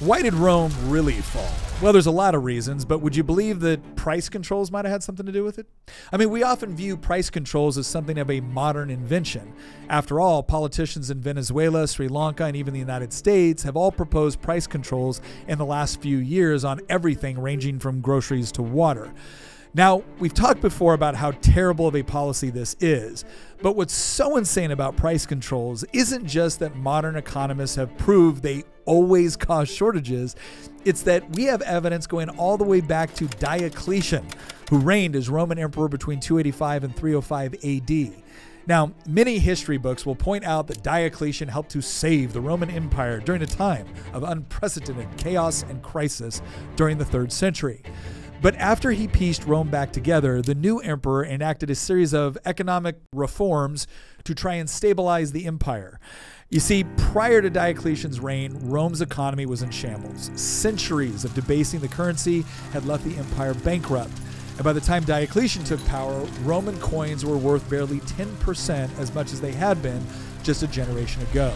Why did Rome really fall? Well, there's a lot of reasons, but would you believe that price controls might have had something to do with it? I mean, we often view price controls as something of a modern invention. After all, politicians in Venezuela, Sri Lanka, and even the United States have all proposed price controls in the last few years on everything ranging from groceries to water. Now, we've talked before about how terrible of a policy this is, but what's so insane about price controls isn't just that modern economists have proved they always cause shortages, it's that we have evidence going all the way back to Diocletian, who reigned as Roman emperor between 285 and 305 AD. Now, many history books will point out that Diocletian helped to save the Roman Empire during a time of unprecedented chaos and crisis during the 3rd century. But after he pieced Rome back together, the new emperor enacted a series of economic reforms to try and stabilize the empire. You see, prior to Diocletian's reign, Rome's economy was in shambles. Centuries of debasing the currency had left the empire bankrupt. And by the time Diocletian took power, Roman coins were worth barely 10% as much as they had been just a generation ago.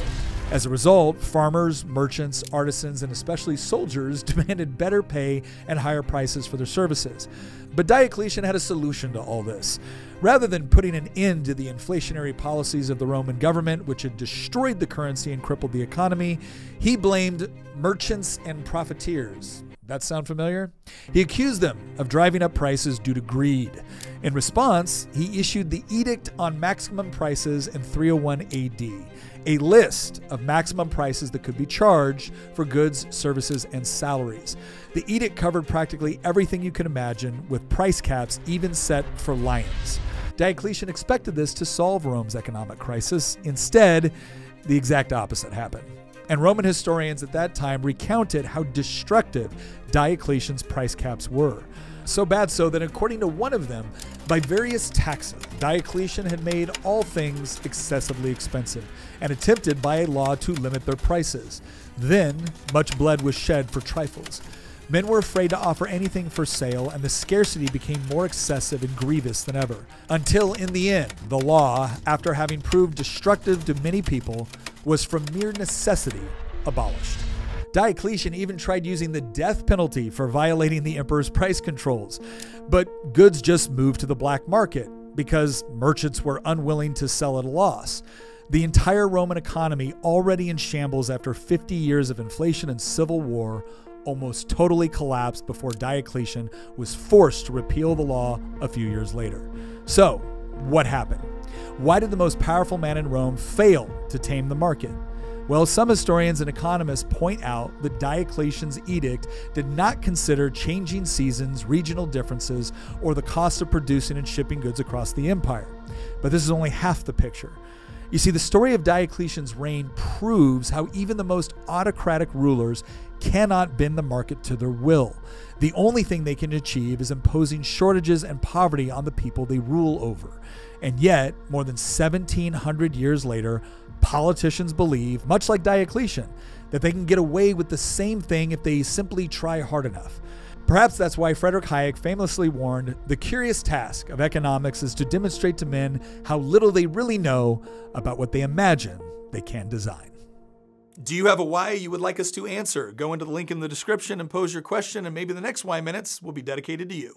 As a result, farmers, merchants, artisans, and especially soldiers demanded better pay and higher prices for their services. But Diocletian had a solution to all this. Rather than putting an end to the inflationary policies of the Roman government, which had destroyed the currency and crippled the economy, he blamed merchants and profiteers. That sound familiar? He accused them of driving up prices due to greed. In response, he issued the Edict on Maximum Prices in 301 AD, a list of maximum prices that could be charged for goods, services, and salaries. The edict covered practically everything you can imagine, with price caps even set for lions. Diocletian expected this to solve Rome's economic crisis. Instead, the exact opposite happened. And Roman historians at that time recounted how destructive Diocletian's price caps were. So bad so that according to one of them, by various taxes, Diocletian had made all things excessively expensive and attempted by a law to limit their prices. Then, much blood was shed for trifles. Men were afraid to offer anything for sale, and the scarcity became more excessive and grievous than ever. Until, in the end, the law, after having proved destructive to many people, was from mere necessity abolished. Diocletian even tried using the death penalty for violating the emperor's price controls, but goods just moved to the black market because merchants were unwilling to sell at a loss. The entire Roman economy, already in shambles after 50 years of inflation and civil war, almost totally collapsed before Diocletian was forced to repeal the law a few years later. So, what happened? Why did the most powerful man in Rome fail to tame the market? Well, some historians and economists point out that Diocletian's edict did not consider changing seasons, regional differences, or the cost of producing and shipping goods across the empire. But this is only half the picture. You see, the story of Diocletian's reign proves how even the most autocratic rulers cannot bend the market to their will. The only thing they can achieve is imposing shortages and poverty on the people they rule over. And yet, more than 1,700 years later, politicians believe, much like Diocletian, that they can get away with the same thing if they simply try hard enough. Perhaps that's why Friedrich Hayek famously warned, the curious task of economics is to demonstrate to men how little they really know about what they imagine they can design. Do you have a why you would like us to answer? Go into the link in the description and pose your question, and maybe the next Why Minutes will be dedicated to you.